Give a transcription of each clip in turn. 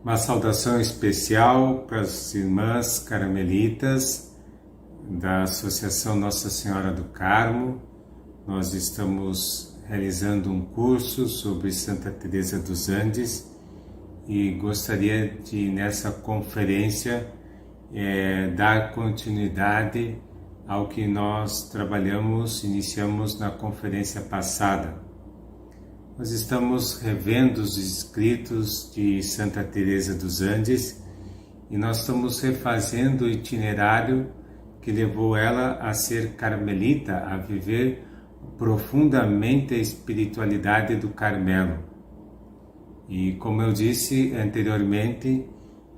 Uma saudação especial para as irmãs carmelitas da Associação Nossa Senhora do Carmo. Nós estamos realizando um curso sobre Santa Teresa dos Andes e gostaria de, nessa conferência, dar continuidade ao que nós iniciamos na conferência passada. Nós estamos revendo os escritos de Santa Teresa dos Andes e nós estamos refazendo o itinerário que levou ela a ser carmelita, a viver profundamente a espiritualidade do Carmelo. E como eu disse anteriormente,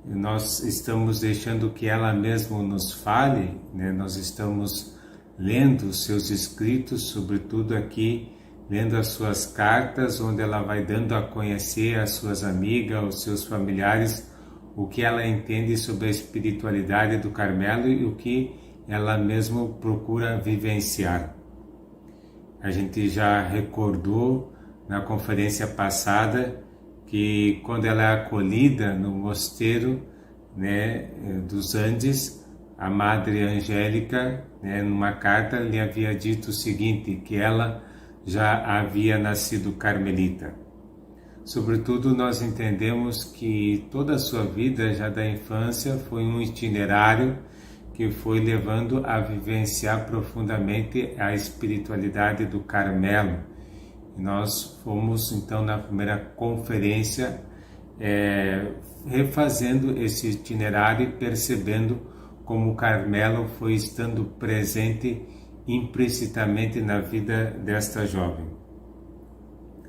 nós estamos deixando que ela mesma nos fale, né? Nós estamos lendo os seus escritos, sobretudo aqui, lendo as suas cartas, onde ela vai dando a conhecer às suas amigas, aos seus familiares, o que ela entende sobre a espiritualidade do Carmelo e o que ela mesma procura vivenciar. A gente já recordou na conferência passada que quando ela é acolhida no mosteiro, né, dos Andes, a Madre Angélica, né, numa carta, lhe havia dito o seguinte, que ela já havia nascido carmelita. Sobretudo, nós entendemos que toda a sua vida, já da infância, foi um itinerário que foi levando a vivenciar profundamente a espiritualidade do Carmelo. E nós fomos, então, na primeira conferência, refazendo esse itinerário e percebendo como o Carmelo foi estando presente implicitamente na vida desta jovem.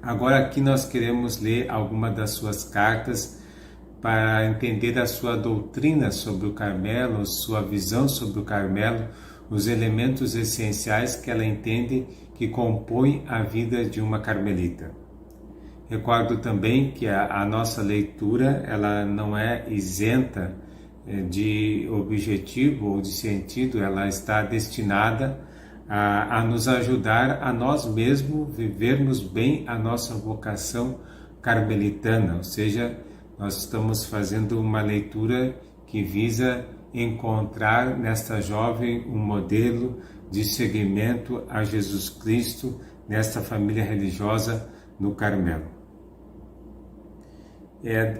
Agora aqui nós queremos ler alguma das suas cartas para entender a sua doutrina sobre o Carmelo, sua visão sobre o Carmelo, os elementos essenciais que ela entende que compõem a vida de uma carmelita. Recordo também que a nossa leitura ela não é isenta de objetivo ou de sentido, ela está destinada a nos ajudar a nós mesmos vivermos bem a nossa vocação carmelitana, ou seja, nós estamos fazendo uma leitura que visa encontrar nesta jovem um modelo de seguimento a Jesus Cristo nesta família religiosa no Carmelo.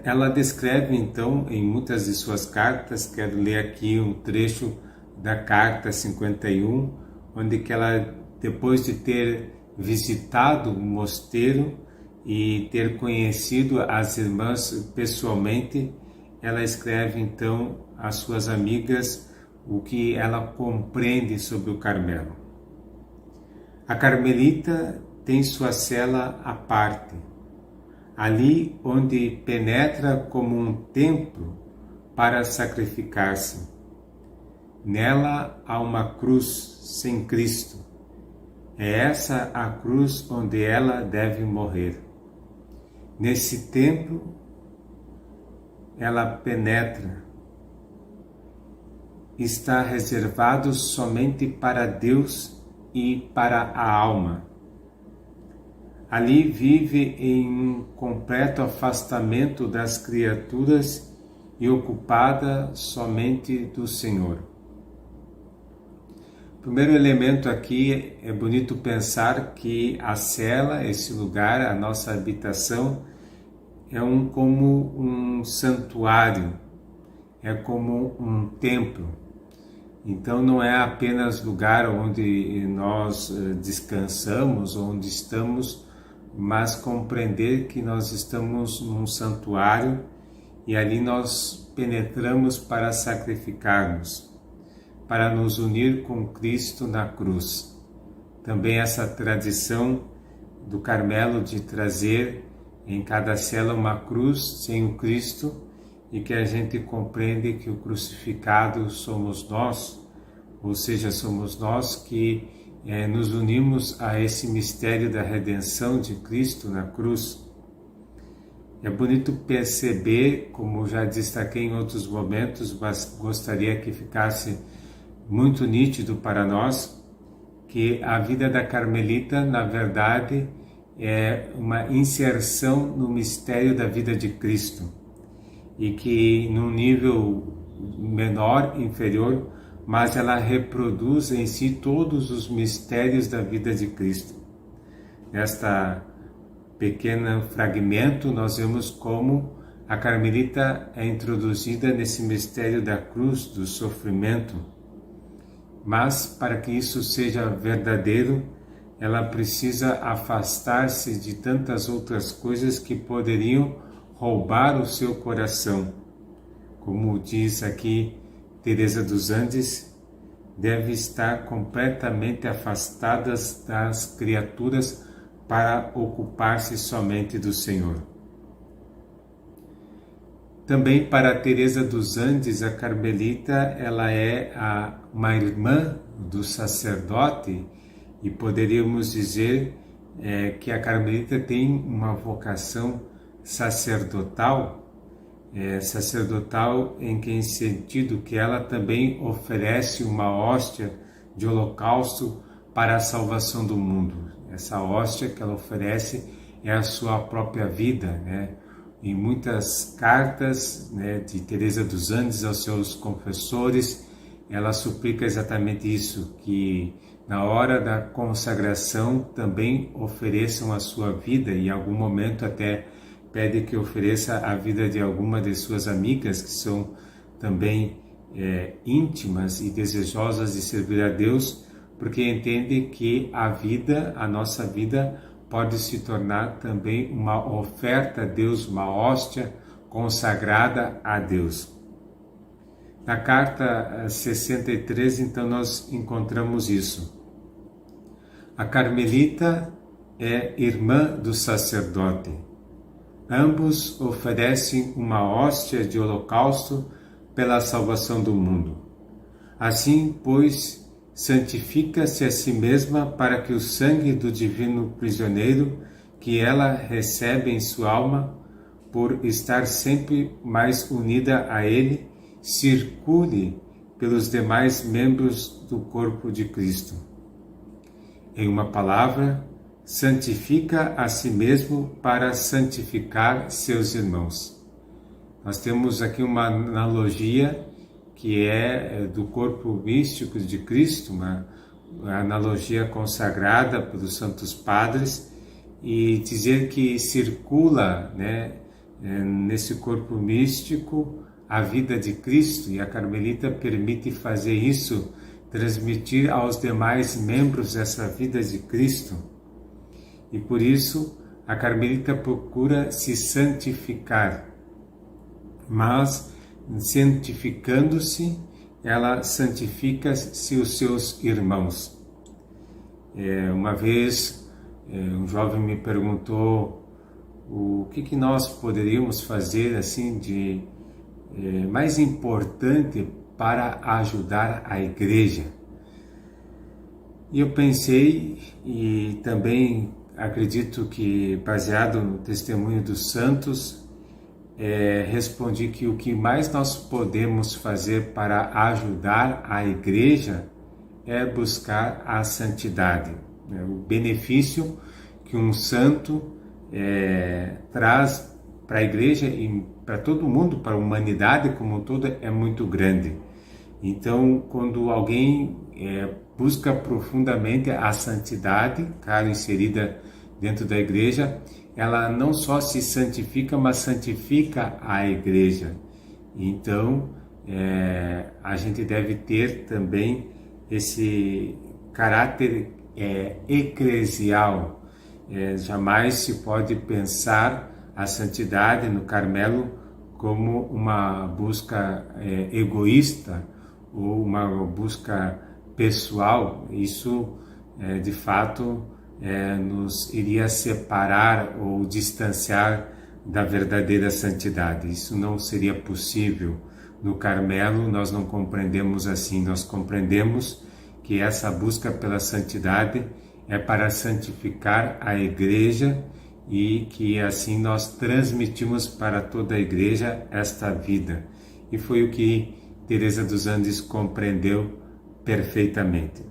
Ela descreve então em muitas de suas cartas, quero ler aqui um trecho da carta 51, onde que ela, depois de ter visitado o mosteiro e ter conhecido as irmãs pessoalmente, ela escreve então às suas amigas o que ela compreende sobre o Carmelo. A carmelita tem sua cela à parte, ali onde penetra como um templo para sacrificar-se. Nela há uma cruz sem Cristo. É essa a cruz onde ela deve morrer. Nesse templo, ela penetra. Está reservado somente para Deus e para a alma. Ali vive em um completo afastamento das criaturas e ocupada somente do Senhor. O primeiro elemento aqui é bonito pensar que a cela, esse lugar, a nossa habitação, é como um santuário, é como um templo. Então não é apenas lugar onde nós descansamos, onde estamos, mas compreender que nós estamos num santuário e ali nós penetramos para sacrificarmos, para nos unir com Cristo na cruz. Também essa tradição do Carmelo de trazer em cada cela uma cruz sem o Cristo e que a gente compreende que o crucificado somos nós, ou seja, somos nós que nos unimos a esse mistério da redenção de Cristo na cruz. É bonito perceber, como já destaquei em outros momentos, mas gostaria que ficasse muito nítido para nós, que a vida da carmelita, na verdade, é uma inserção no mistério da vida de Cristo. e que num nível menor, inferior, mas ela reproduz em si todos os mistérios da vida de Cristo. Nesta pequeno fragmento nós vemos como a Carmelita é introduzida nesse mistério da cruz, do sofrimento. Mas para que isso seja verdadeiro, ela precisa afastar-se de tantas outras coisas que poderiam roubar o seu coração. Como diz aqui Teresa dos Andes, deve estar completamente afastada das criaturas para ocupar-se somente do Senhor. Também para Teresa dos Andes, a Carmelita, ela é uma irmã do sacerdote, e poderíamos dizer que a Carmelita tem uma vocação sacerdotal, sacerdotal em que sentido que ela também oferece uma hóstia de holocausto para a salvação do mundo. Essa hóstia que ela oferece é a sua própria vida, né? Em muitas cartas, né, de Teresa dos Andes aos seus confessores, ela suplica exatamente isso, que na hora da consagração também ofereçam a sua vida, e em algum momento até pede que ofereça a vida de alguma de suas amigas, que são também íntimas e desejosas de servir a Deus, porque entende que a nossa vida, pode se tornar também uma oferta a Deus, uma hóstia consagrada a Deus. Na carta 63, então, nós encontramos isso. A Carmelita é irmã do sacerdote. Ambos oferecem uma hóstia de holocausto pela salvação do mundo. Assim, pois, santifica-se a si mesma para que o sangue do divino prisioneiro que ela recebe em sua alma, por estar sempre mais unida a ele, circule pelos demais membros do corpo de Cristo. Em uma palavra, santifica a si mesmo para santificar seus irmãos. Nós temos aqui uma analogia que é do corpo místico de Cristo, uma analogia consagrada pelos santos padres, e dizer que circula, né, nesse corpo místico a vida de Cristo, e a Carmelita permite fazer isso, transmitir aos demais membros essa vida de Cristo. E por isso a Carmelita procura se santificar, mas santificando-se, ela santifica-se os seus irmãos. Uma vez um jovem me perguntou o que nós poderíamos fazer assim de mais importante para ajudar a igreja. E eu pensei, e também acredito que baseado no testemunho dos santos, respondi que o que mais nós podemos fazer para ajudar a igreja é buscar a santidade. O benefício que um santo traz para a igreja e para todo mundo, para a humanidade como um todo, é muito grande. Então, quando alguém busca profundamente a santidade, claro, inserida dentro da igreja, ela não só se santifica, mas santifica a igreja. Então, a gente deve ter também esse caráter eclesial. Jamais se pode pensar a santidade no Carmelo como uma busca egoísta ou uma busca pessoal. Isso, de fato, nos iria separar ou distanciar da verdadeira santidade. Isso não seria possível. No Carmelo nós não compreendemos assim, nós compreendemos que essa busca pela santidade é para santificar a igreja e que assim nós transmitimos para toda a igreja esta vida. E foi o que Teresa dos Andes compreendeu perfeitamente.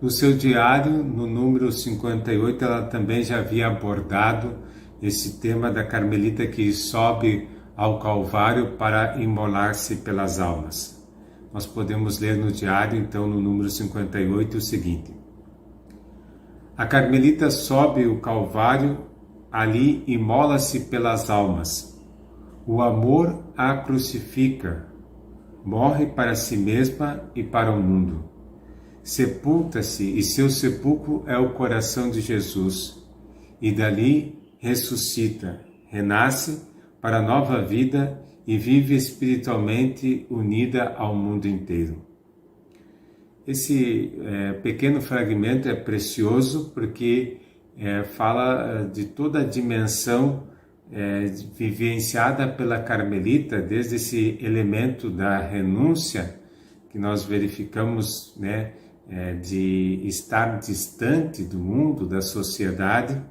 No seu diário, no número 58, ela também já havia abordado esse tema da Carmelita que sobe ao Calvário para imolar-se pelas almas. Nós podemos ler no diário, então, no número 58, o seguinte: a carmelita sobe o Calvário, ali imola-se pelas almas. O amor a crucifica, morre para si mesma e para o mundo. Sepulta-se e seu sepulcro é o coração de Jesus, e dali ressuscita, renasce para a nova vida e vive espiritualmente unida ao mundo inteiro. Esse pequeno fragmento é precioso porque fala de toda a dimensão vivenciada pela carmelita, desde esse elemento da renúncia que nós verificamos, de estar distante do mundo, da sociedade,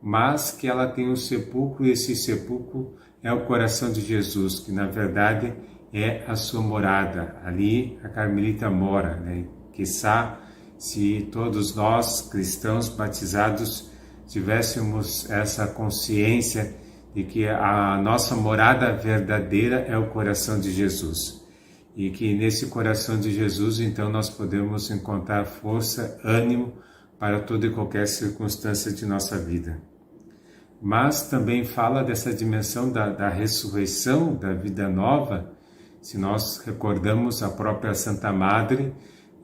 mas que ela tem um sepulcro, e esse sepulcro é o coração de Jesus, que na verdade é a sua morada. Ali a carmelita mora, Quiçá, se todos nós, cristãos batizados, tivéssemos essa consciência de que a nossa morada verdadeira é o coração de Jesus. E que nesse coração de Jesus, então, nós podemos encontrar força, ânimo para toda e qualquer circunstância de nossa vida. Mas também fala dessa dimensão da ressurreição, da vida nova. Se nós recordamos a própria Santa Madre,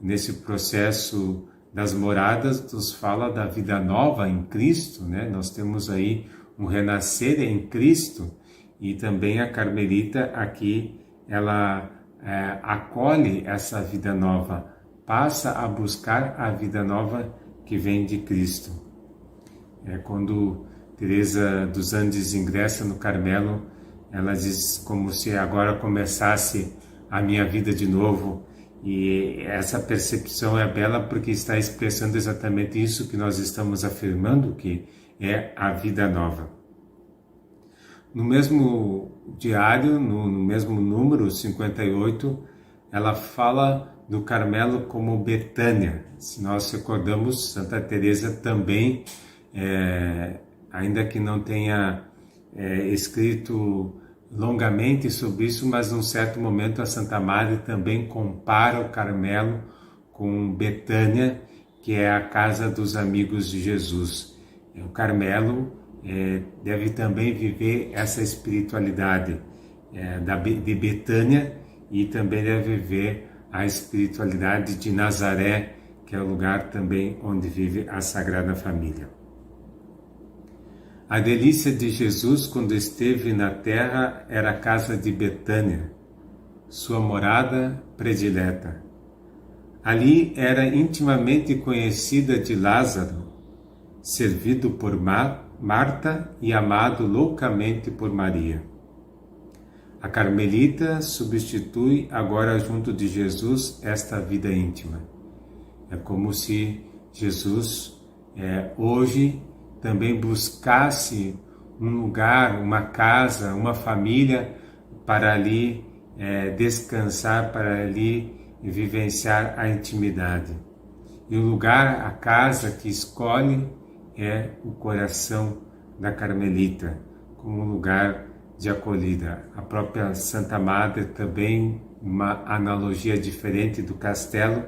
nesse processo das moradas, nos fala da vida nova em Cristo, Nós temos aí um renascer em Cristo, e também a carmelita aqui, ela acolhe essa vida nova, passa a buscar a vida nova que vem de Cristo. Quando Teresa dos Andes ingressa no Carmelo, ela diz como se agora começasse a minha vida de novo, e essa percepção é bela porque está expressando exatamente isso que nós estamos afirmando, que é a vida nova. No mesmo diário, no mesmo número 58, ela fala do Carmelo como Betânia. Se nós recordamos, Santa Teresa também, ainda que não tenha escrito longamente sobre isso, mas num certo momento a Santa Madre também compara o Carmelo com Betânia, que é a casa dos amigos de Jesus. O Carmelo deve também viver essa espiritualidade de Betânia, e também deve viver a espiritualidade de Nazaré, que é o lugar também onde vive a Sagrada Família. A delícia de Jesus quando esteve na terra era a casa de Betânia, sua morada predileta. Ali era intimamente conhecida de Lázaro, servido por Marta e amado loucamente por Maria. A carmelita substitui agora junto de Jesus esta vida íntima. É como se Jesus hoje também buscasse um lugar, uma casa, uma família para ali descansar, para ali vivenciar a intimidade. E o lugar, a casa que escolhe é o coração da carmelita, como um lugar de acolhida. A própria Santa Madre também, uma analogia diferente do castelo,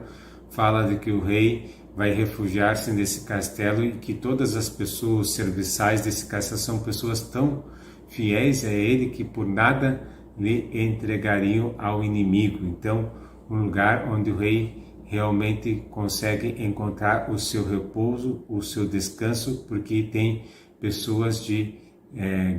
fala de que o rei vai refugiar-se nesse castelo, e que todas as pessoas serviçais desse castelo são pessoas tão fiéis a ele que por nada lhe entregariam ao inimigo. Então, um lugar onde o rei realmente consegue encontrar o seu repouso, o seu descanso, porque tem pessoas de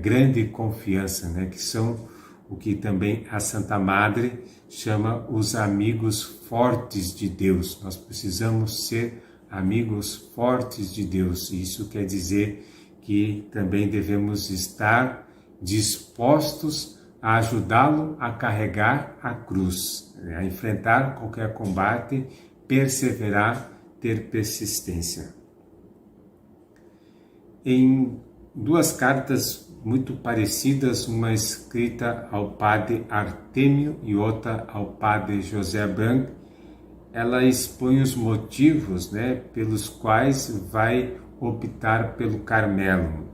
grande confiança, que são o que também a Santa Madre chama os amigos fortes de Deus. Nós precisamos ser amigos fortes de Deus. Isso quer dizer que também devemos estar dispostos a ajudá-lo a carregar a cruz, a enfrentar qualquer combate, perseverar, ter persistência. Em duas cartas muito parecidas, uma escrita ao padre Artêmio e outra ao padre José Branco, ela expõe os motivos, pelos quais vai optar pelo Carmelo.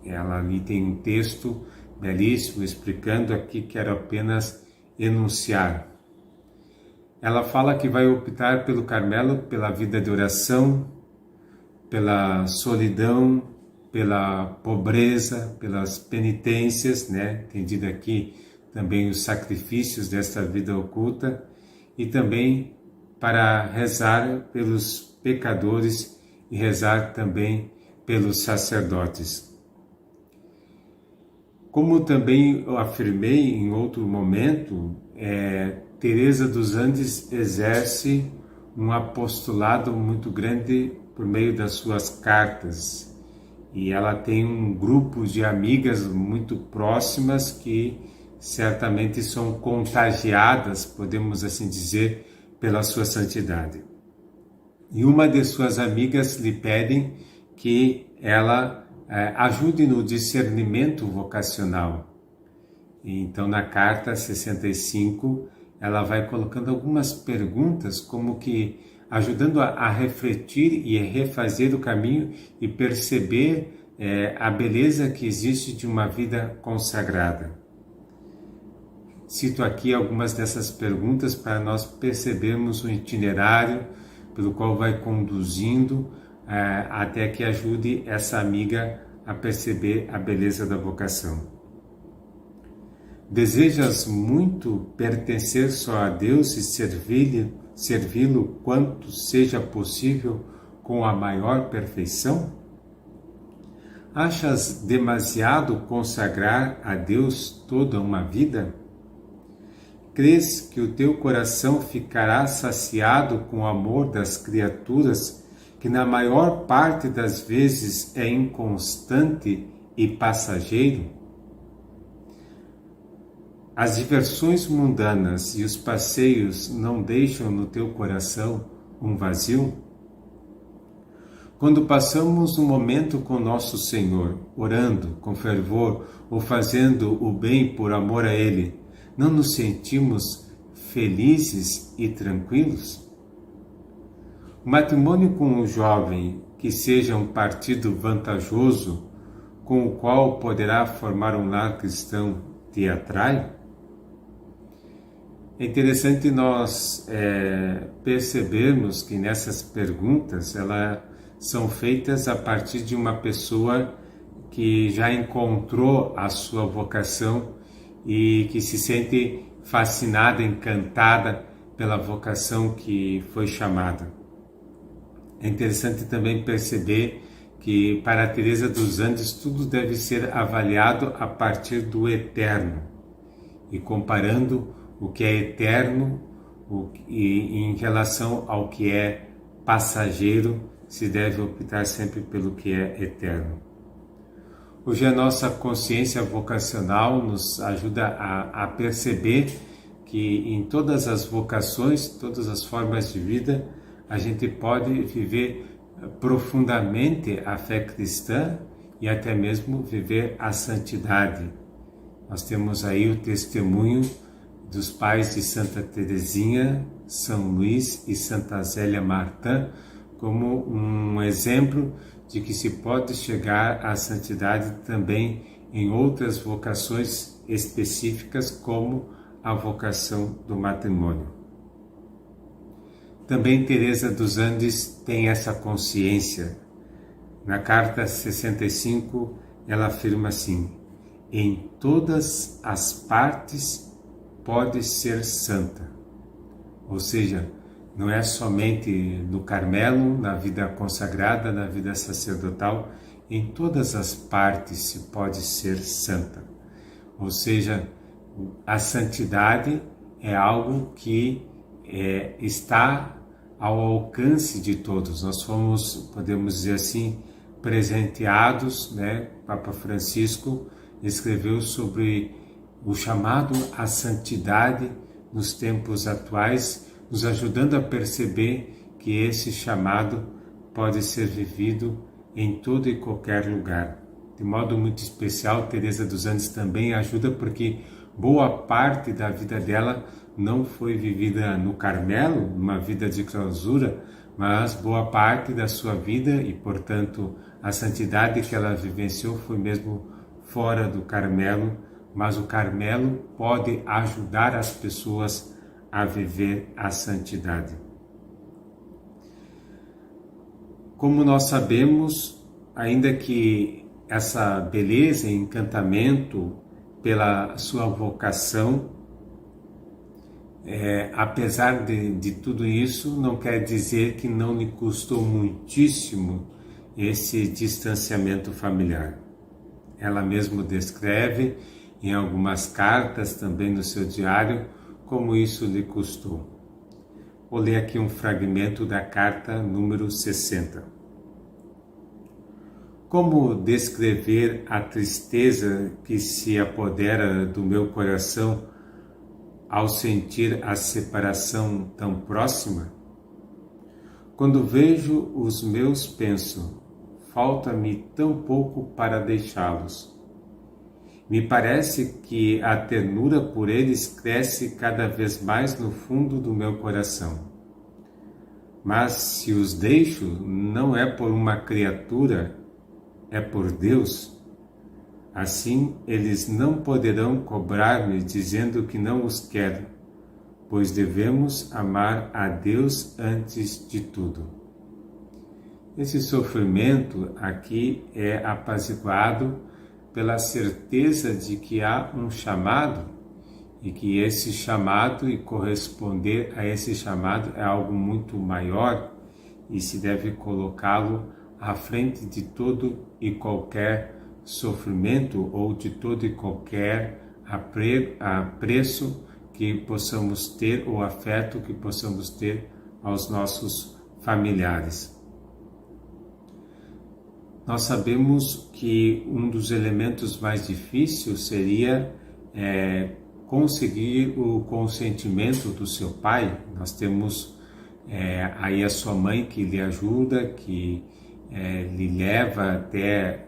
Ela ali tem um texto belíssimo, explicando aqui, quero apenas enunciar. Ela fala que vai optar pelo Carmelo, pela vida de oração, pela solidão, pela pobreza, pelas penitências, né? Entendido aqui também os sacrifícios desta vida oculta, e também para rezar pelos pecadores e rezar também pelos sacerdotes. Como também eu afirmei em outro momento, Teresa dos Andes exerce um apostolado muito grande por meio das suas cartas, e ela tem um grupo de amigas muito próximas que certamente são contagiadas, podemos assim dizer, pela sua santidade. E uma de suas amigas lhe pedem que ela ajude no discernimento vocacional. E então, na carta 65, ela vai colocando algumas perguntas, como que ajudando a refletir e a refazer o caminho e perceber a beleza que existe de uma vida consagrada. Cito aqui algumas dessas perguntas para nós percebermos o itinerário pelo qual vai conduzindo até que ajude essa amiga a perceber a beleza da vocação. Desejas muito pertencer só a Deus e servi-lo quanto seja possível com a maior perfeição? Achas demasiado consagrar a Deus toda uma vida? Crês que o teu coração ficará saciado com o amor das criaturas, que na maior parte das vezes é inconstante e passageiro? As diversões mundanas e os passeios não deixam no teu coração um vazio? Quando passamos um momento com nosso Senhor, orando com fervor ou fazendo o bem por amor a Ele, não nos sentimos felizes e tranquilos? O matrimônio com um jovem que seja um partido vantajoso, com o qual poderá formar um lar cristão, te atrai? É interessante nós percebermos que nessas perguntas elas são feitas a partir de uma pessoa que já encontrou a sua vocação e que se sente fascinada, encantada pela vocação que foi chamada. É interessante também perceber que para Teresa dos Andes tudo deve ser avaliado a partir do eterno, e comparando o que é eterno e em relação ao que é passageiro, se deve optar sempre pelo que é eterno. Hoje a nossa consciência vocacional nos ajuda a perceber que em todas as vocações, todas as formas de vida, a gente pode viver profundamente a fé cristã e até mesmo viver a santidade. Nós temos aí o testemunho dos pais de Santa Teresinha, São Luís e Santa Zélia Martin, como um exemplo de que se pode chegar à santidade também em outras vocações específicas, como a vocação do matrimônio. Também Teresa dos Andes tem essa consciência. Na carta 65, ela afirma assim: em todas as partes pode ser santa. Ou seja, não é somente no Carmelo, na vida consagrada, na vida sacerdotal, em todas as partes se pode ser santa. Ou seja, a santidade é algo que está ao alcance de todos. Nós fomos, podemos dizer assim, presenteados, né? Papa Francisco escreveu sobre o chamado à santidade nos tempos atuais, nos ajudando a perceber que esse chamado pode ser vivido em todo e qualquer lugar. De modo muito especial, Teresa dos Andes também ajuda porque boa parte da vida dela não foi vivida no Carmelo, uma vida de clausura, mas boa parte da sua vida e, portanto, a santidade que ela vivenciou foi mesmo fora do Carmelo, mas o Carmelo pode ajudar as pessoas a viver a santidade. Como nós sabemos, ainda que essa beleza e encantamento pela sua vocação, apesar de tudo isso, não quer dizer que não lhe custou muitíssimo esse distanciamento familiar. Ela mesma descreve em algumas cartas, também no seu diário, como isso lhe custou. Vou ler aqui um fragmento da carta número 60. Como descrever a tristeza que se apodera do meu coração ao sentir a separação tão próxima? Quando vejo os meus, penso, falta-me tão pouco para deixá-los. Me parece que a ternura por eles cresce cada vez mais no fundo do meu coração. Mas se os deixo, não é por uma criatura, é por Deus. Assim, eles não poderão cobrar-me dizendo que não os quero, pois devemos amar a Deus antes de tudo. Esse sofrimento aqui é apaziguado pela certeza de que há um chamado e que esse chamado e corresponder a esse chamado é algo muito maior e se deve colocá-lo à frente de todo e qualquer sofrimento ou de todo e qualquer apreço que possamos ter ou afeto que possamos ter aos nossos familiares. Nós sabemos que um dos elementos mais difíceis seria conseguir o consentimento do seu pai. Nós temos aí a sua mãe que lhe ajuda, que lhe leva até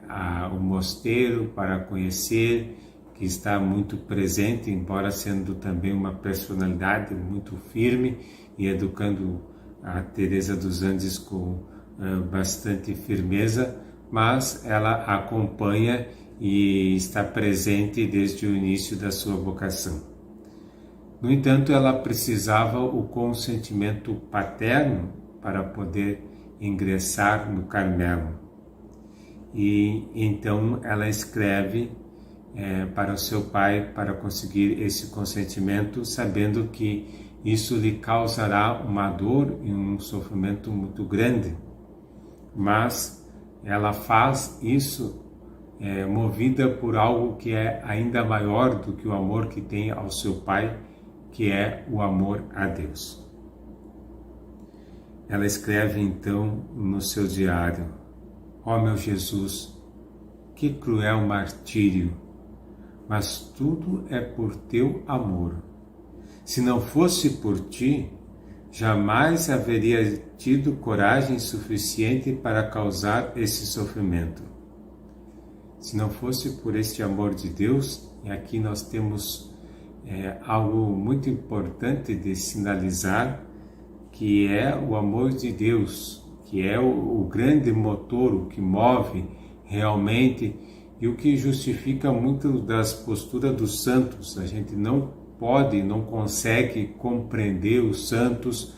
o mosteiro para conhecer, que está muito presente, embora sendo também uma personalidade muito firme e educando a Teresa dos Andes com bastante firmeza, mas ela acompanha e está presente desde o início da sua vocação. No entanto, ela precisava o consentimento paterno para poder ingressar no Carmelo. E então ela escreve para o seu pai para conseguir esse consentimento, sabendo que isso lhe causará uma dor e um sofrimento muito grande. Mas ela faz isso movida por algo que é ainda maior do que o amor que tem ao seu pai, que é o amor a Deus. Ela escreve então no seu diário: ó meu Jesus, que cruel martírio, mas tudo é por teu amor. Se não fosse por ti, jamais haveria tido coragem suficiente para causar esse sofrimento. Se não fosse por este amor de Deus, e aqui nós temos algo muito importante de sinalizar, que é o amor de Deus, que é o grande motor, o que move realmente e o que justifica muito das posturas dos santos. A gente não consegue compreender os santos,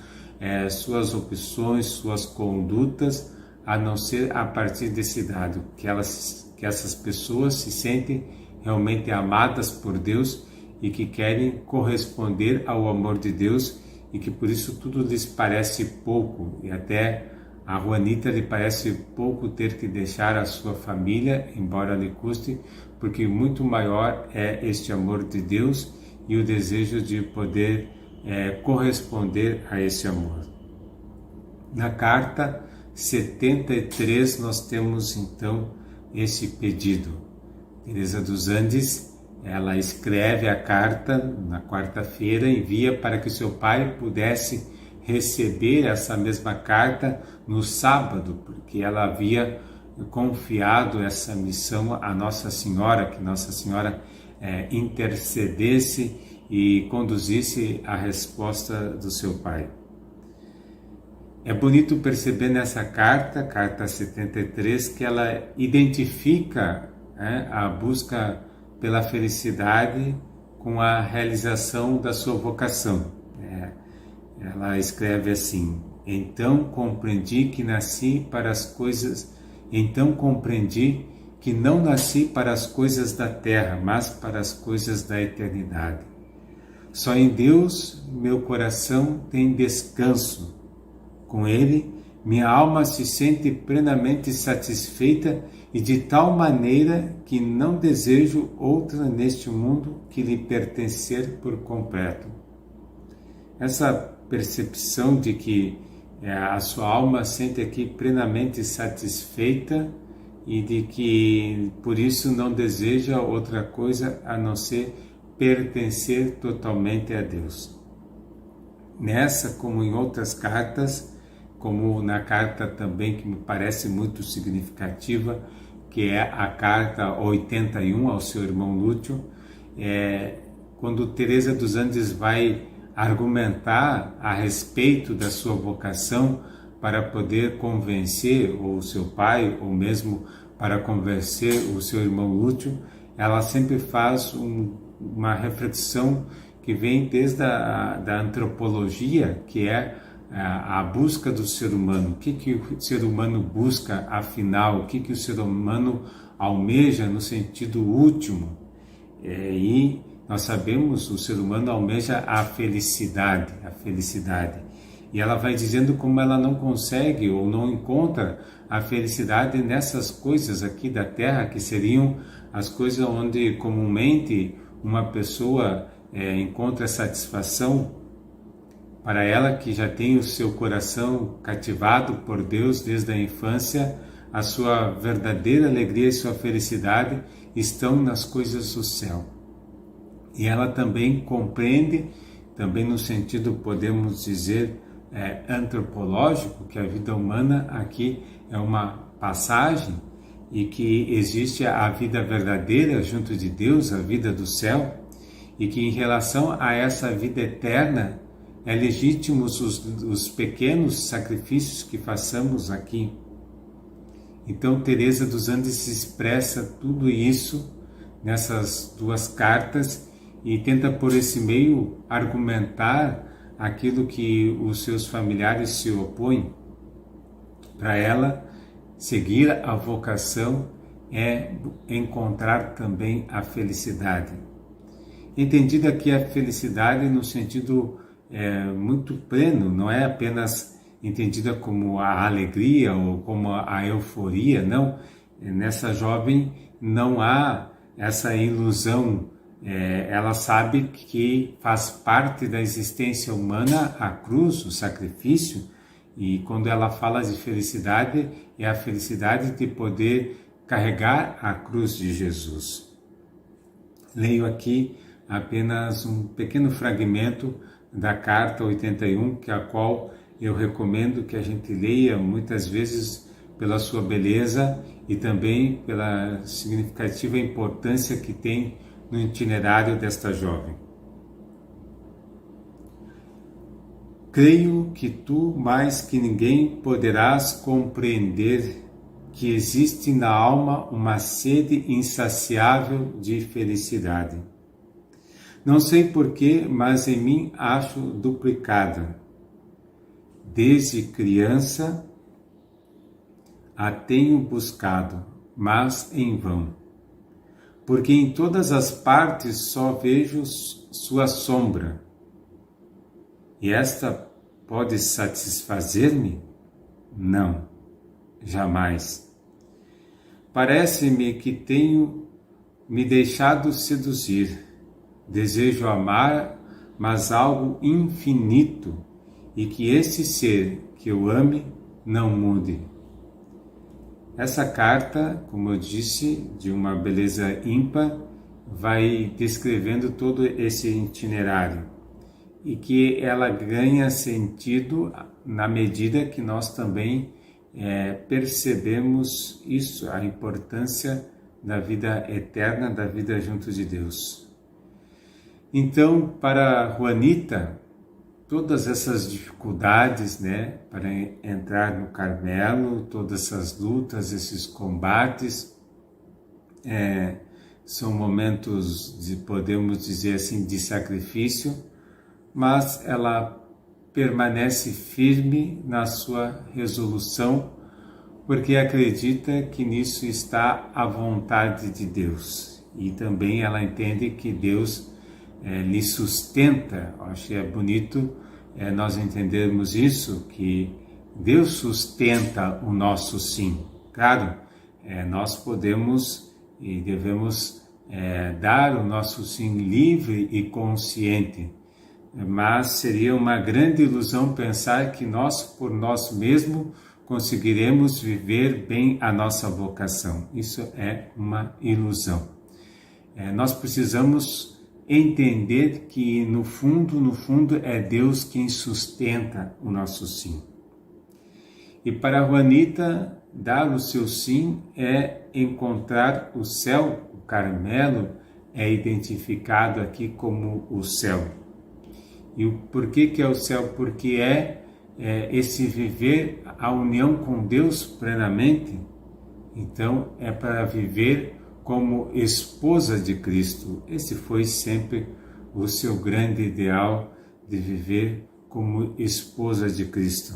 suas opções, suas condutas, a não ser a partir desse dado, que essas pessoas se sentem realmente amadas por Deus e que querem corresponder ao amor de Deus e que por isso tudo lhes parece pouco, e até a Juanita lhe parece pouco ter que deixar a sua família, embora lhe custe, porque muito maior é este amor de Deus e o desejo de poder corresponder a esse amor. Na carta 73 nós temos então esse pedido. Teresa dos Andes, ela escreve a carta na quarta-feira, envia para que seu pai pudesse receber essa mesma carta no sábado, porque ela havia confiado essa missão a Nossa Senhora, que Nossa Senhora intercedesse e conduzisse a resposta do seu pai. É bonito perceber nessa carta 73, que ela identifica a busca pela felicidade com a realização da sua vocação. Ela escreve assim: então compreendi que não nasci para as coisas da terra, mas para as coisas da eternidade. Só em Deus meu coração tem descanso. Com Ele, minha alma se sente plenamente satisfeita e de tal maneira que não desejo outra neste mundo que lhe pertencer por completo. Essa percepção de que a sua alma sente aqui plenamente satisfeita e de que por isso não deseja outra coisa a não ser pertencer totalmente a Deus. Nessa, como em outras cartas, como na carta também que me parece muito significativa, que é a carta 81 ao seu irmão Lúcio, quando Teresa dos Andes vai argumentar a respeito da sua vocação para poder convencer ou seu pai, ou mesmo para convencer o seu irmão Lúcio, ela sempre faz uma reflexão que vem desde da antropologia, que é a busca do ser humano. O que o ser humano busca, afinal? O que o ser humano almeja no sentido último? E nós sabemos, o ser humano almeja a felicidade. E ela vai dizendo como ela não consegue ou não encontra a felicidade nessas coisas aqui da terra, que seriam as coisas onde comumente uma pessoa encontra satisfação. Para ela, que já tem o seu coração cativado por Deus desde a infância, a sua verdadeira alegria e sua felicidade estão nas coisas do céu. E ela também compreende, também no sentido, podemos dizer, antropológico, que a vida humana aqui é uma passagem e que existe a vida verdadeira junto de Deus, a vida do céu, e que em relação a essa vida eterna, é legítimos os pequenos sacrifícios que façamos aqui. Então, Teresa dos Andes expressa tudo isso nessas duas cartas e tenta, por esse meio, argumentar aquilo que os seus familiares se opõem. Para ela, seguir a vocação é encontrar também a felicidade. Entendida aqui a felicidade no sentido muito pleno, não é apenas entendida como a alegria ou como a euforia, não. Nessa jovem não há essa ilusão, ela sabe que faz parte da existência humana a cruz, o sacrifício, e quando ela fala de felicidade, é a felicidade de poder carregar a cruz de Jesus. Leio aqui apenas um pequeno fragmento da carta 81, que a qual eu recomendo que a gente leia muitas vezes pela sua beleza e também pela significativa importância que tem no itinerário desta jovem. Creio que tu, mais que ninguém, poderás compreender que existe na alma uma sede insaciável de felicidade. Não sei porquê, mas em mim acho duplicada. Desde criança a tenho buscado, mas em vão. Porque em todas as partes só vejo sua sombra. E esta pode satisfazer-me? Não, jamais. Parece-me que tenho me deixado seduzir. Desejo amar, mas algo infinito, e que esse ser que eu ame não mude. Essa carta, como eu disse, de uma beleza ímpar, vai descrevendo todo esse itinerário e que ela ganha sentido na medida que nós também percebemos isso, a importância da vida eterna, da vida junto de Deus. Então, para Juanita, todas essas dificuldades, para entrar no Carmelo, todas essas lutas, esses combates, são momentos de, podemos dizer assim, de sacrifício, mas ela permanece firme na sua resolução, porque acredita que nisso está a vontade de Deus. E também ela entende que Deus lhe sustenta. Acho que é bonito nós entendermos isso, que Deus sustenta o nosso sim. Claro, nós podemos e devemos dar o nosso sim livre e consciente, mas seria uma grande ilusão pensar que nós, por nós mesmos, conseguiremos viver bem a nossa vocação. Isso é uma ilusão. Nós precisamos entender que no fundo é Deus quem sustenta o nosso sim. E para Juanita, dar o seu sim é encontrar o céu. O Carmelo é identificado aqui como o céu. E por que é o céu? Porque esse viver a união com Deus plenamente. Então é para viver como esposa de Cristo. Esse foi sempre o seu grande ideal, de viver como esposa de Cristo.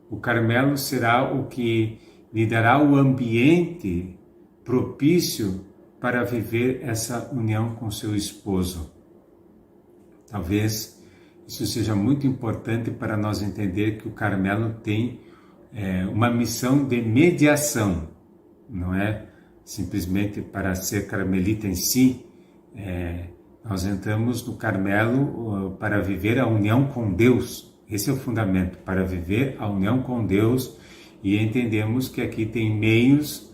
O Carmelo será o que lhe dará o ambiente propício para viver essa união com seu esposo. Talvez isso seja muito importante para nós entender que o Carmelo tem uma missão de mediação, não é simplesmente para ser carmelita em si. Nós entramos no Carmelo para viver a união com Deus. Esse é o fundamento, para viver a união com Deus, e entendemos que aqui tem meios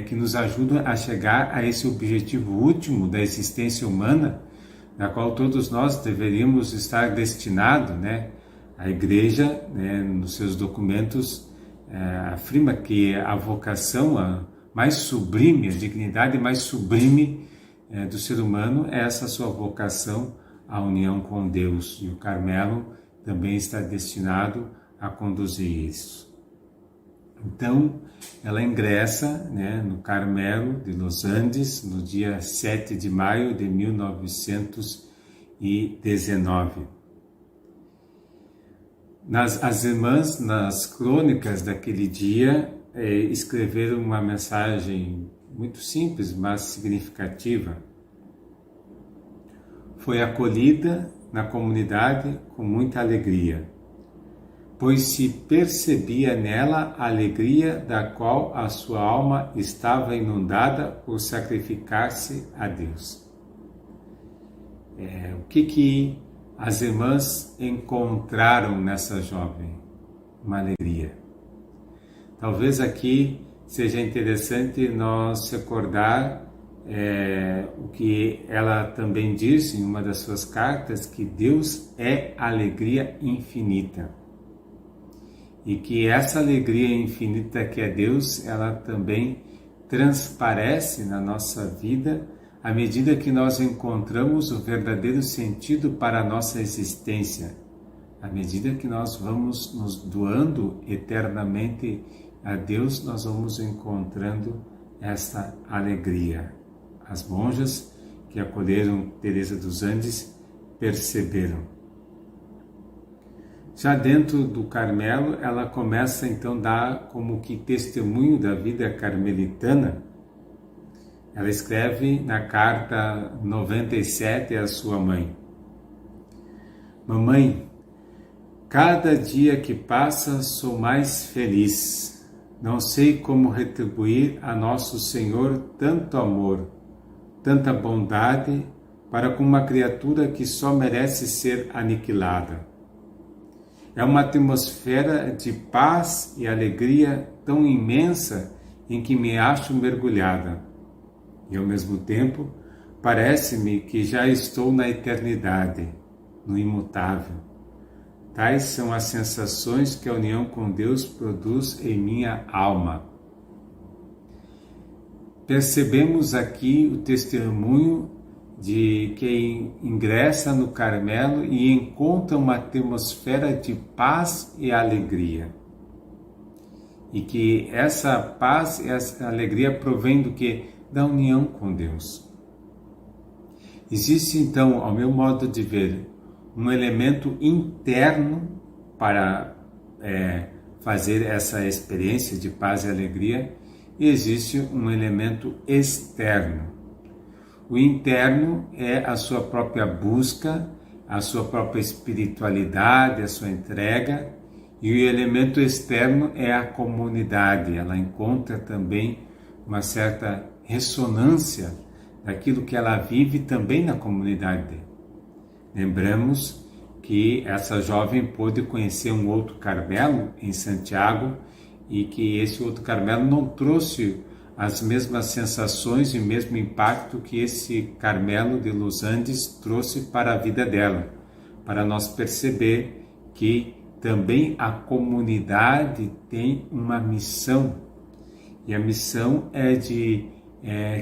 que nos ajudam a chegar a esse objetivo último da existência humana, na qual todos nós deveríamos estar destinados, né? A Igreja, nos seus documentos, afirma que a vocação mais sublime, a dignidade mais sublime do ser humano é essa sua vocação à união com Deus. E o Carmelo também está destinado a conduzir isso. Então, ela ingressa no Carmelo de Los Andes no dia 7 de maio de 1919. As irmãs, nas crônicas daquele dia, escreveram uma mensagem muito simples, mas significativa. Foi acolhida na comunidade com muita alegria, pois se percebia nela a alegria da qual a sua alma estava inundada por sacrificar-se a Deus. O que as irmãs encontraram nessa jovem? Uma alegria. Talvez aqui seja interessante nós recordar o que ela também diz em uma das suas cartas, que Deus é alegria infinita. E que essa alegria infinita que é Deus, ela também transparece na nossa vida à medida que nós encontramos o verdadeiro sentido para a nossa existência, à medida que nós vamos nos doando eternamente a Deus, nós vamos encontrando essa alegria. As monjas que acolheram Teresa dos Andes perceberam. Já dentro do Carmelo, ela começa então a dar como que testemunho da vida carmelitana. Ela escreve na carta 97 à sua mãe: Mamãe, cada dia que passa sou mais feliz. Não sei como retribuir a nosso Senhor tanto amor, tanta bondade para com uma criatura que só merece ser aniquilada. É uma atmosfera de paz e alegria tão imensa em que me acho mergulhada. E ao mesmo tempo, parece-me que já estou na eternidade, no imutável. Tais são as sensações que a união com Deus produz em minha alma. Percebemos aqui o testemunho de quem ingressa no Carmelo e encontra uma atmosfera de paz e alegria. E que essa paz e essa alegria provém do quê? da união com Deus. Existe então, ao meu modo de ver, um elemento interno para fazer essa experiência de paz e alegria, e existe um elemento externo. O interno é a sua própria busca, a sua própria espiritualidade, a sua entrega, e o elemento externo é a comunidade. Ela encontra também uma certa ressonância daquilo que ela vive também na comunidade. Lembramos que essa jovem pôde conhecer um outro Carmelo em Santiago e que esse outro Carmelo não trouxe as mesmas sensações e o mesmo impacto que esse Carmelo de Los Andes trouxe para a vida dela, para nós perceber que também a comunidade tem uma missão, e a missão é de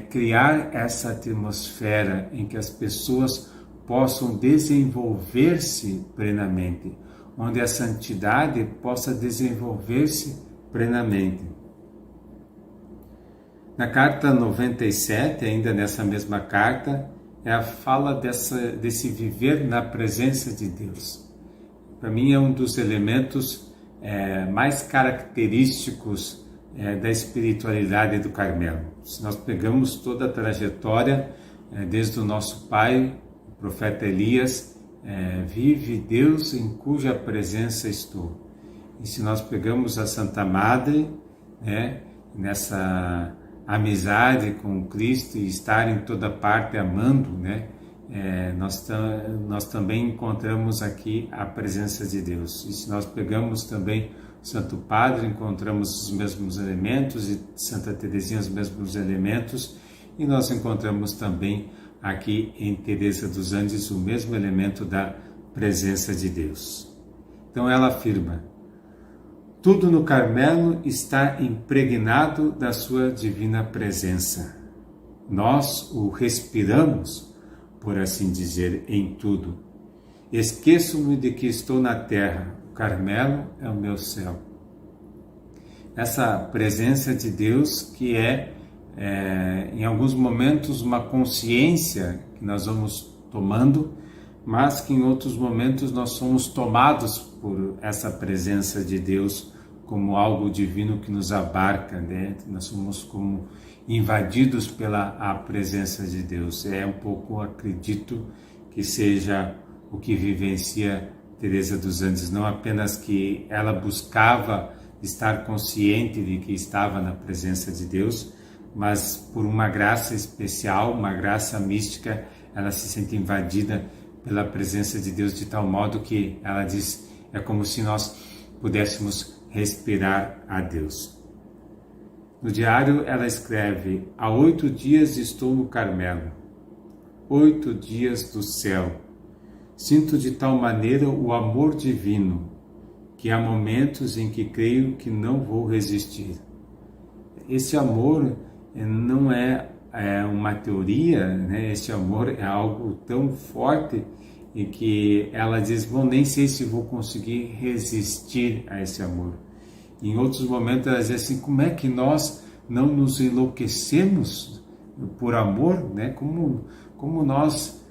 criar essa atmosfera em que as pessoas possam desenvolver-se plenamente, onde a santidade possa desenvolver-se plenamente. Na carta 97, ainda nessa mesma carta, é a fala desse viver na presença de Deus. Para mim é um dos elementos mais característicos da espiritualidade do Carmelo. Se nós pegamos toda a trajetória, desde o nosso pai, o profeta Elias, vive Deus em cuja presença estou. E se nós pegamos a Santa Madre, nessa amizade com Cristo e estar em toda parte amando, nós também encontramos aqui a presença de Deus. E se nós pegamos também o Santo Padre, encontramos os mesmos elementos, e Santa Teresinha os mesmos elementos, e nós encontramos também aqui em Teresa dos Andes o mesmo elemento da presença de Deus. Então ela afirma: tudo no Carmelo está impregnado da sua divina presença. Nós o respiramos, por assim dizer, em tudo. Esqueço-me de que estou na terra, o Carmelo é o meu céu. Essa presença de Deus que em alguns momentos, uma consciência que nós vamos tomando, mas que em outros momentos nós somos tomados por essa presença de Deus como algo divino que nos abarca, Nós somos como invadidos pela presença de Deus. É um pouco, acredito, que seja o que vivencia Teresa dos Andes, não apenas que ela buscava estar consciente de que estava na presença de Deus, mas por uma graça especial, uma graça mística, ela se sente invadida pela presença de Deus de tal modo que ela diz, é como se nós pudéssemos respirar a Deus. No diário ela escreve: há 8 dias estou no Carmelo, 8 dias do céu. Sinto de tal maneira o amor divino que há momentos em que creio que não vou resistir. Esse amor não é uma teoria, Esse amor é algo tão forte e que ela diz, bom, nem sei se vou conseguir resistir a esse amor. E em outros momentos ela diz assim, como é que nós não nos enlouquecemos por amor, Como nós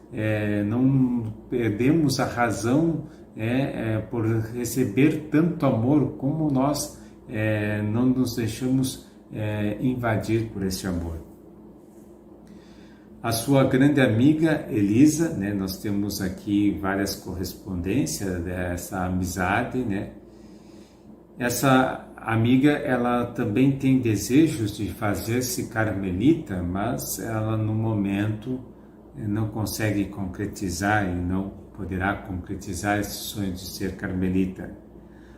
não perdemos a razão por receber tanto amor, como nós não nos deixamos invadir por esse amor. A sua grande amiga Elisa, nós temos aqui várias correspondências dessa amizade, Essa amiga, ela também tem desejos de fazer-se carmelita, mas ela no momento não consegue concretizar e não poderá concretizar esse sonho de ser carmelita.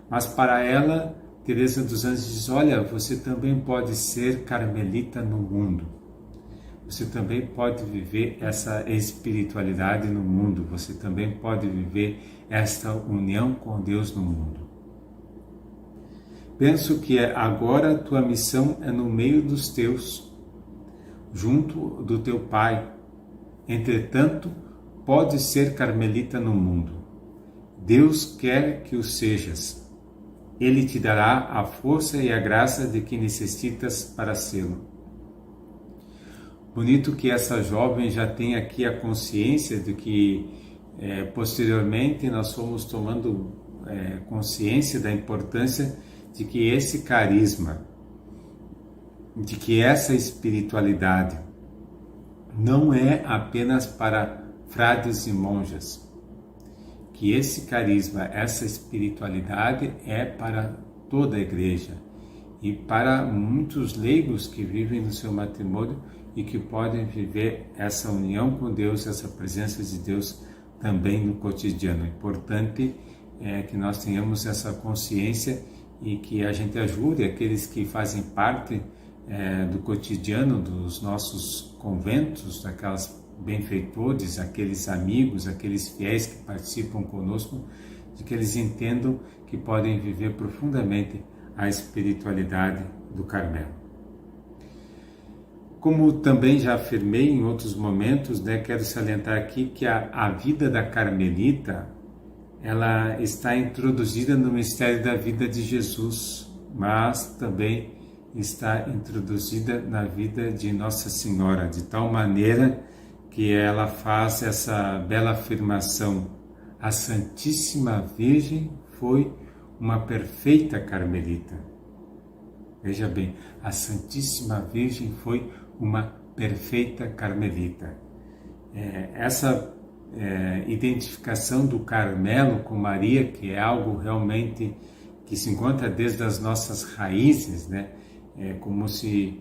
Mas para ela, Teresa dos Anjos diz, olha, você também pode ser carmelita no mundo. Você também pode viver essa espiritualidade no mundo. Você também pode viver esta união com Deus no mundo. Penso que agora tua missão é no meio dos teus, junto do teu Pai. Entretanto, pode ser carmelita no mundo. Deus quer que o sejas. Ele te dará a força e a graça de que necessitas para sê-lo. Bonito que essa jovem já tem aqui a consciência de que posteriormente nós fomos tomando consciência da importância de que esse carisma, de que essa espiritualidade não é apenas para frades e monjas, que esse carisma, essa espiritualidade é para toda a igreja e para muitos leigos que vivem no seu matrimônio e que podem viver essa união com Deus, essa presença de Deus também no cotidiano. O importante é que nós tenhamos essa consciência e que a gente ajude aqueles que fazem parte do cotidiano dos nossos conventos, daquelas benfeitores, aqueles amigos, aqueles fiéis que participam conosco, de que eles entendam que podem viver profundamente a espiritualidade do Carmelo. Como também já afirmei em outros momentos, quero salientar aqui que a vida da Carmelita, ela está introduzida no mistério da vida de Jesus, mas também está introduzida na vida de Nossa Senhora, de tal maneira que ela faz essa bela afirmação: a Santíssima Virgem foi uma perfeita carmelita. Veja bem, a Santíssima Virgem foi uma perfeita carmelita. Essa identificação do Carmelo com Maria, que é algo realmente que se encontra desde as nossas raízes, É como se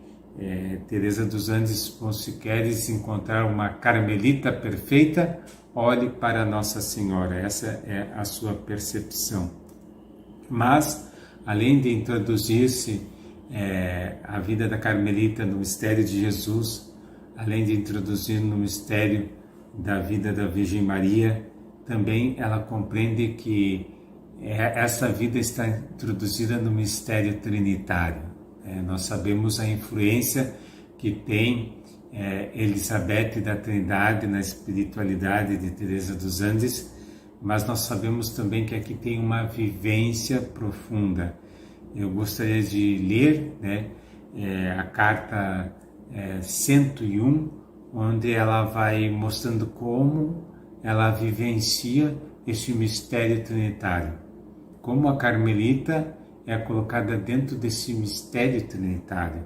Teresa dos Andes, se queres encontrar uma carmelita perfeita, olhe para Nossa Senhora. Essa é a sua percepção. Mas, além de introduzir-se a vida da Carmelita no mistério de Jesus, além de introduzir no mistério da vida da Virgem Maria, também ela compreende que essa vida está introduzida no mistério trinitário. Nós sabemos a influência que tem Elizabeth da Trindade na espiritualidade de Teresa dos Andes, mas nós sabemos também que aqui tem uma vivência profunda. Eu gostaria de ler a carta 101, onde ela vai mostrando como ela vivencia este mistério trinitário, como a Carmelita é colocada dentro desse mistério trinitário.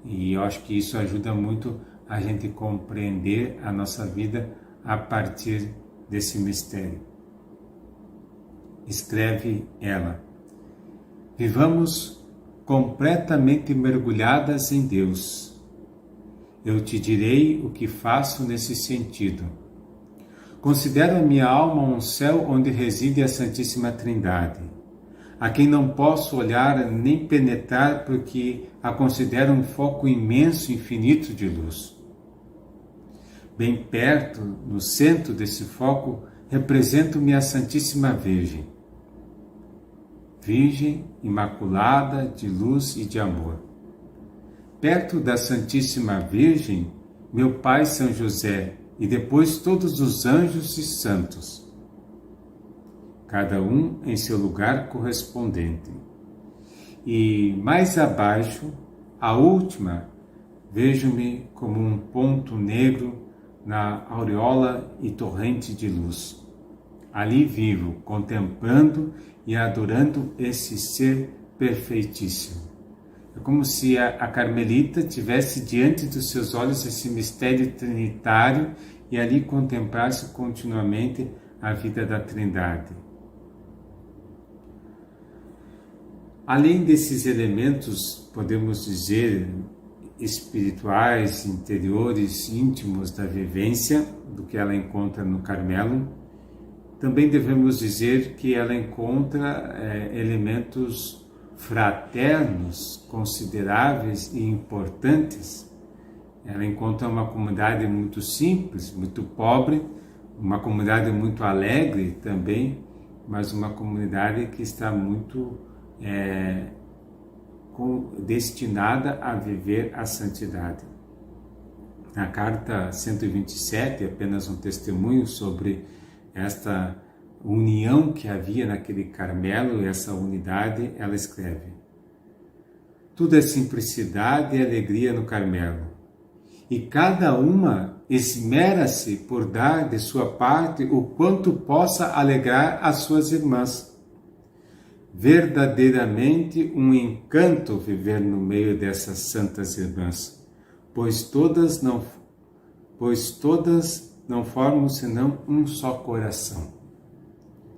E eu acho que isso ajuda muito a gente compreender a nossa vida a partir desse mistério. Escreve ela: vivamos completamente mergulhadas em Deus. Eu te direi o que faço nesse sentido. Considero a minha alma um céu onde reside a Santíssima Trindade, a quem não posso olhar nem penetrar porque a considero um foco imenso, infinito de luz. Bem perto, no centro desse foco, represento-me a Santíssima Virgem, Virgem Imaculada de luz e de amor. Perto da Santíssima Virgem, meu Pai São José e depois todos os anjos e santos, cada um em seu lugar correspondente. E mais abaixo, a última, vejo-me como um ponto negro na aureola e torrente de luz. Ali vivo, contemplando e adorando esse ser perfeitíssimo. É como se a Carmelita tivesse diante dos seus olhos esse mistério trinitário e ali contemplasse continuamente a vida da Trindade. Além desses elementos, podemos dizer, espirituais, interiores, íntimos da vivência, do que ela encontra no Carmelo, também devemos dizer que ela encontra elementos fraternos, consideráveis e importantes. Ela encontra uma comunidade muito simples, muito pobre, uma comunidade muito alegre também, mas uma comunidade que está muito destinada a viver a santidade. Na carta 127, apenas um testemunho sobre esta união que havia naquele Carmelo, essa unidade, ela escreve: tudo é simplicidade e alegria no Carmelo, e cada uma esmera-se por dar de sua parte o quanto possa alegrar as suas irmãs. Verdadeiramente um encanto viver no meio dessas santas irmãs, pois todas não formam senão um só coração.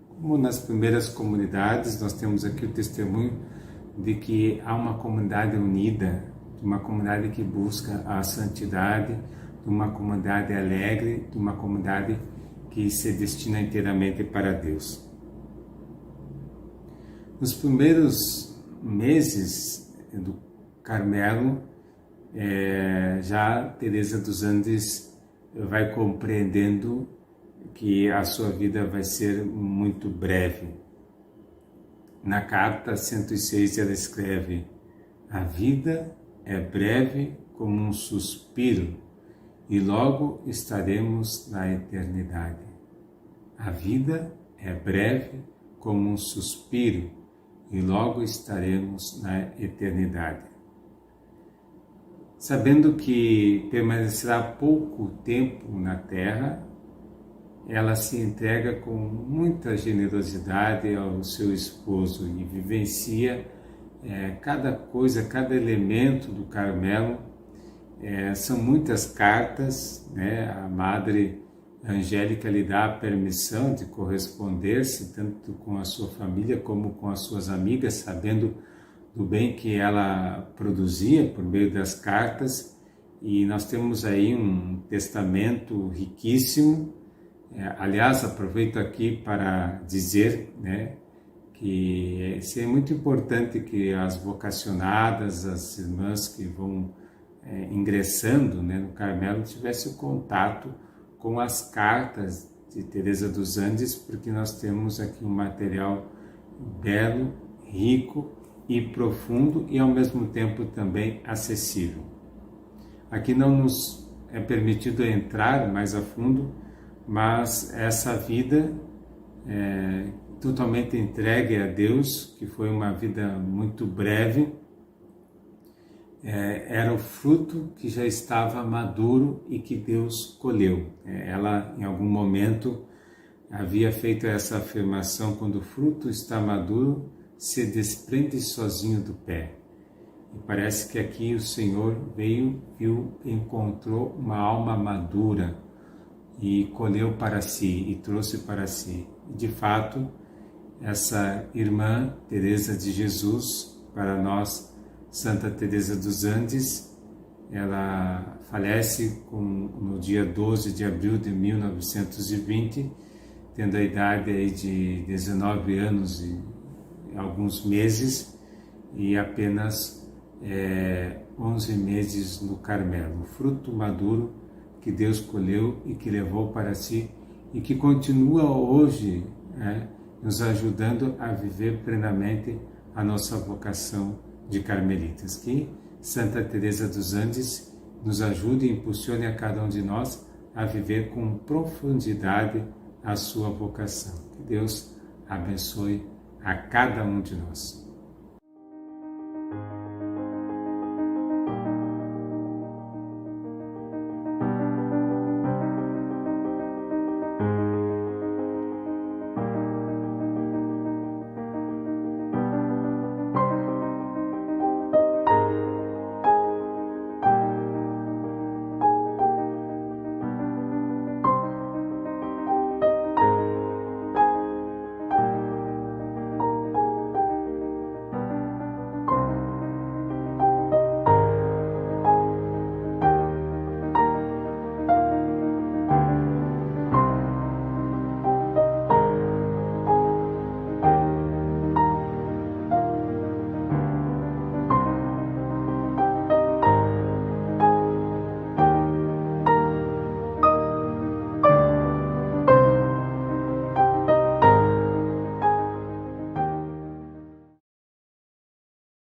Como nas primeiras comunidades, nós temos aqui o testemunho de que há uma comunidade unida, uma comunidade que busca a santidade, uma comunidade alegre, uma comunidade que se destina inteiramente para Deus. Nos primeiros meses do Carmelo, já Teresa dos Andes vai compreendendo que a sua vida vai ser muito breve. Na carta 106 ela escreve: a vida é breve como um suspiro e logo estaremos na eternidade. A vida é breve como um suspiro e logo estaremos na eternidade. Sabendo que permanecerá pouco tempo na terra, ela se entrega com muita generosidade ao seu esposo e vivencia cada coisa, cada elemento do Carmelo. São muitas cartas, né? A Madre Angélica lhe dá a permissão de corresponder-se tanto com a sua família como com as suas amigas, sabendo do bem que ela produzia por meio das cartas. E nós temos aí um testamento riquíssimo. Aliás, aproveito aqui para dizer, né, que é muito importante que as vocacionadas, as irmãs que vão ingressando, né, no Carmelo, tivessem contato com as cartas de Teresa dos Andes, porque nós temos aqui um material belo, rico e profundo e ao mesmo tempo também acessível. Aqui não nos é permitido entrar mais a fundo, mas essa vida totalmente entregue a Deus, que foi uma vida muito breve, era o fruto que já estava maduro e que Deus colheu. Ela, em algum momento, havia feito essa afirmação: quando o fruto está maduro, se desprende sozinho do pé. E parece que aqui o Senhor veio, viu, encontrou uma alma madura e colheu para si e trouxe para si. E, de fato, essa irmã Teresa de Jesus, para nós, Santa Teresa dos Andes, ela falece no dia 12 de abril de 1920, tendo a idade aí de 19 anos e alguns meses e apenas 11 meses no Carmelo. O fruto maduro que Deus colheu e que levou para si e que continua hoje nos ajudando a viver plenamente a nossa vocação de carmelitas. Que Santa Teresa dos Andes nos ajude e impulsione a cada um de nós a viver com profundidade a sua vocação. Que Deus abençoe a cada um de nós.